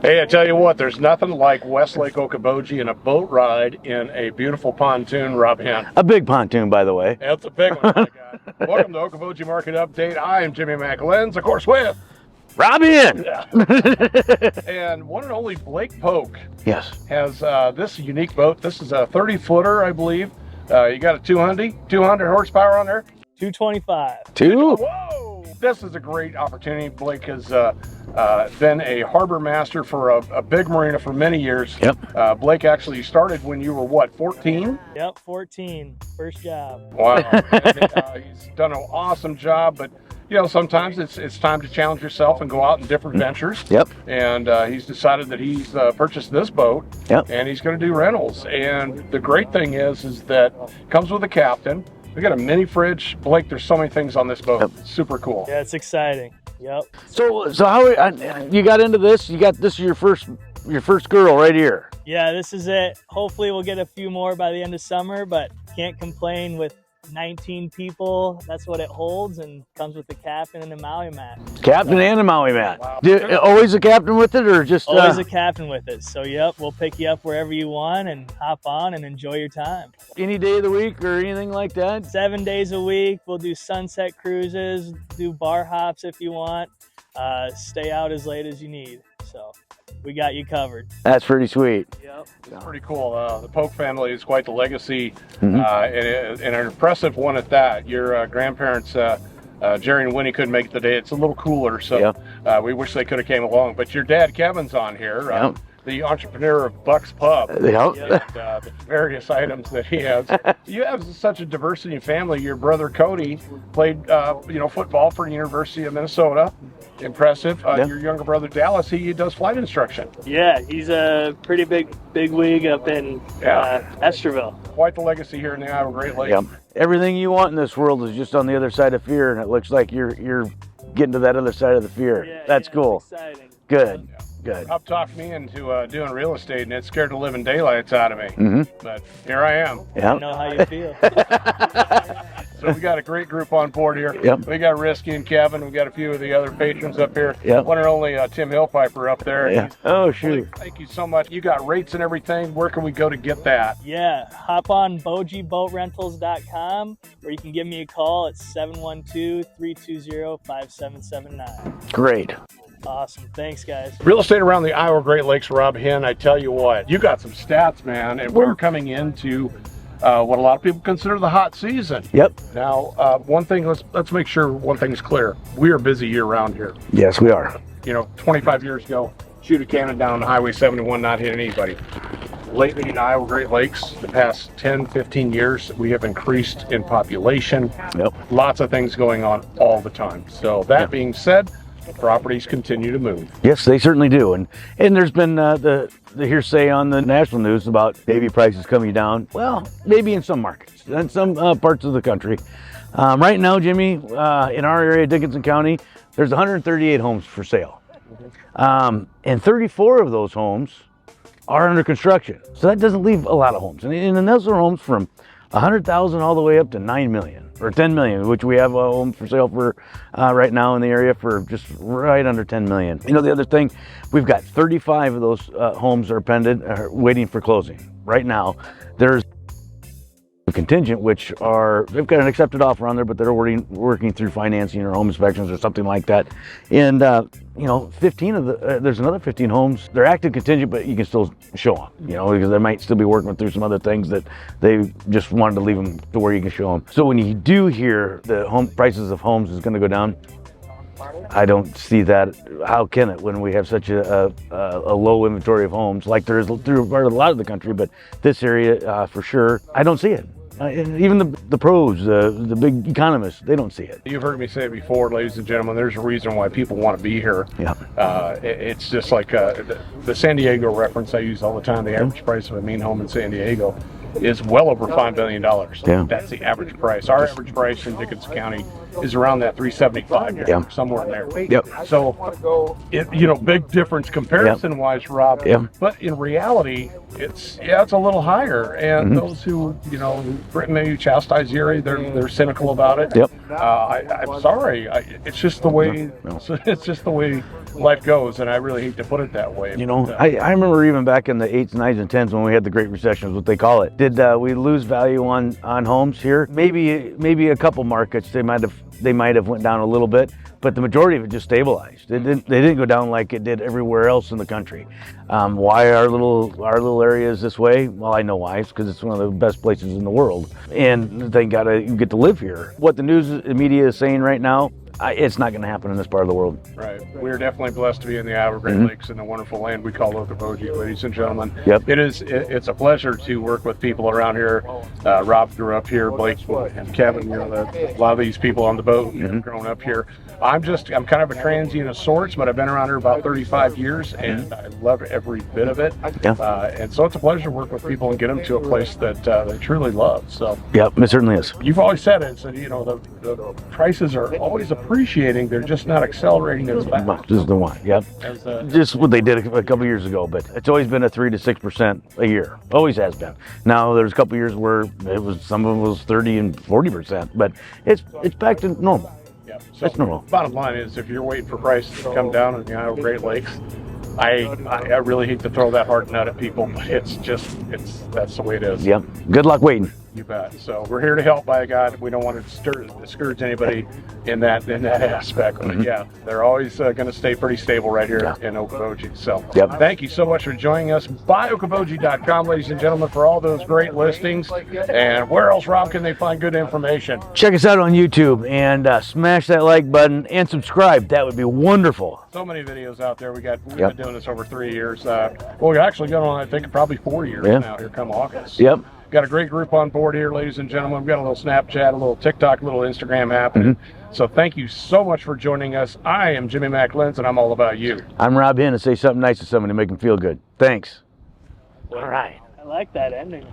Hey, I tell you what, there's nothing like West Lake Okoboji and a boat ride in a beautiful pontoon, Rob Hinn. A big pontoon, by the way. That's a big one, my God. Welcome to Okoboji Market Update. I am Jimmy McLenz, of course, with Rob Hinn. Yeah. And one and only Blake Poock Yes. has this unique boat. This is a 30-footer, I believe. You got a 200 horsepower on there? 225. Two. Whoa! This is a great opportunity. Blake has been a harbor master for a big marina for many years. Yep. Blake actually started when you were, what, 14? Yep, 14. First job. Wow. And, he's done an awesome job, but you know, sometimes it's time to challenge yourself and go out in different ventures. Yep. And he's decided that he's purchased this boat. Yep. And he's going to do rentals. And the great thing is that it comes with a captain. We got a mini fridge. Blake, there's so many things on this boat. Yep. It's super cool. Yeah, it's exciting. Yep. So how you got into this? You got this is your first girl right here. Yeah, this is it. Hopefully we'll get a few more by the end of summer, but can't complain with 19 people. That's what it holds, and comes with the captain and the Maui mat. Captain and a Maui mat. Wow. Always a captain with it, or just Always a captain with it. So yep, we'll pick you up wherever you want and hop on and enjoy your time. any day of the week or anything like that? 7 days a week. We'll do sunset cruises, do bar hops if you want. Stay out as late as you need. So we got you covered. That's pretty sweet. Yep. It's pretty cool. The Poock family is quite the legacy, Mhm. and an impressive one at that. Your grandparents, Jerry and Winnie, couldn't make it today. It's a little cooler, so we wish they could have came along. But your dad, Kevin's on here, Yep. the entrepreneur of Buck's Pub. Yep. And, the various items that he has. You have such a diversity in family. Your brother Cody played, football for the University of Minnesota. Impressive. Your younger brother Dallas, he does flight instruction. Yeah, he's a pretty big wig up in Esterville. Quite the legacy here in the Iowa Great Lakes. Yep. Everything you want in this world is just on the other side of fear, and it looks like you're getting to that other side of the fear. Yeah, That's cool. It's exciting. Good. Good. Rob talked me into doing real estate, and it scared the living daylights out of me. Mm-hmm. But here I am. I Yep. know how you feel. So we got a great group on board here. Yep. We got Risky and Kevin. We got a few of the other patrons up here. Yep. One and only Tim Hillpiper up there. Yeah. Oh shoot. Thank you so much. You got rates and everything. Where can we go to get that? Yeah, hop on bojiboatrentals.com, or you can give me a call at 712-320-5779. Great. Awesome. Thanks, guys. Real estate around the Iowa Great Lakes, Rob Hinn. I tell you what, you got some stats, man, and we're coming into what a lot of people consider the hot season. Yep. Now, one thing, let's make sure one thing's clear. We are busy year-round here. Yes, we are. 25 years ago, shoot a cannon down Highway 71, not hitting anybody. Lately in Iowa Great Lakes, the past 10, 15 years, we have increased in population. Yep. Lots of things going on all the time. So that being said, properties continue to move. Yes, they certainly do. And there's been the hearsay on the national news about baby prices coming down. Well, maybe in some markets, in some parts of the country. Right now, Jimmy, in our area, Dickinson County, there's 138 homes for sale. And 34 of those homes are under construction. So that doesn't leave a lot of homes. And those are homes from 100,000 all the way up to 9 million or 10 million, which we have a home for sale for right now in the area for just right under 10 million. The other thing, we've got 35 of those homes are pending, waiting for closing. Right now, there's a contingent, which they've got an accepted offer on there, but they're working through financing or home inspections or something like that. And 15 of there's another 15 homes. They're active contingent, but you can still show them. Because they might still be working through some other things that they just wanted to leave them to where you can show them. So when you do hear the home prices of homes is going to go down, I don't see that. How can it when we have such a low inventory of homes like there is through a lot of the country, but this area for sure, I don't see it. Even the pros, the big economists, they don't see it. You've heard me say it before, ladies and gentlemen, there's a reason why people want to be here. Yeah. It's just like the San Diego reference I use all the time. The average price of a mean home in San Diego is well over $5 billion. Yeah. That's the average price. Our average price in Dickinson County is around that 375, Yeah. somewhere in there. Yep. So, big difference comparison-wise, Rob. Yeah. But in reality, it's a little higher. And those who maybe chastise the area, they're cynical about it. Yep. I'm sorry. It's just the way. It's just the way life goes, and I really hate to put it that way. I remember even back in the 8s, 9s, and 10s when we had the Great Recession, is what they call it. Did we lose value on homes here? Maybe a couple markets they might have went down a little bit, but the majority of it just stabilized. They didn't go down like it did everywhere else in the country. Why our little area is this way? Well, I know why. It's because it's one of the best places in the world, and you get to live here. What the news media is saying right now, it's not going to happen in this part of the world. Right. We're definitely blessed to be in the Iowa Great Lakes in the wonderful land we call Okoboji, ladies and gentlemen. Yep. It's a pleasure to work with people around here. Rob grew up here, Blake and Kevin, a lot of these people on the boat have grown up here. I'm kind of a transient of sorts, but I've been around here about 35 years, and I love every bit of it. Yeah. And so it's a pleasure to work with people and get them to a place that they truly love. So. Yep, it certainly is. You've always said it. So the prices are always appreciating. They're just not accelerating as fast. This is the one. Yep. Just what they did a couple years ago, but it's always been a 3 to 6% a year. Always has been. Now there's a couple years where some of it was 30 and 40%, but it's back to normal. Yeah. So That's normal. Bottom line is, if you're waiting for prices to come down in the Iowa Great Lakes, I really hate to throw that hard nut at people, but that's the way it is. Yep. Good luck waiting. You bet. So we're here to help, by God. We don't want to discourage anybody in that aspect. But yeah, they're always going to stay pretty stable right here in Okoboji. So thank you so much for joining us. Buy Okoboji.com, ladies and gentlemen, for all those great listings. And where else, Rob, can they find good information? Check us out on YouTube and smash that like button and subscribe. That would be wonderful. So many videos out there. We've been doing this over 3 years. We've actually gone on, I think, probably 4 years now here come August. Yep. Got a great group on board here, ladies and gentlemen. We've got a little Snapchat, a little TikTok, a little Instagram happening. So thank you so much for joining us. I am Jimmy McLentz, and I'm all about you. I'm Rob Hinn, and say something nice to somebody to make them feel good. Thanks. All right. I like that ending.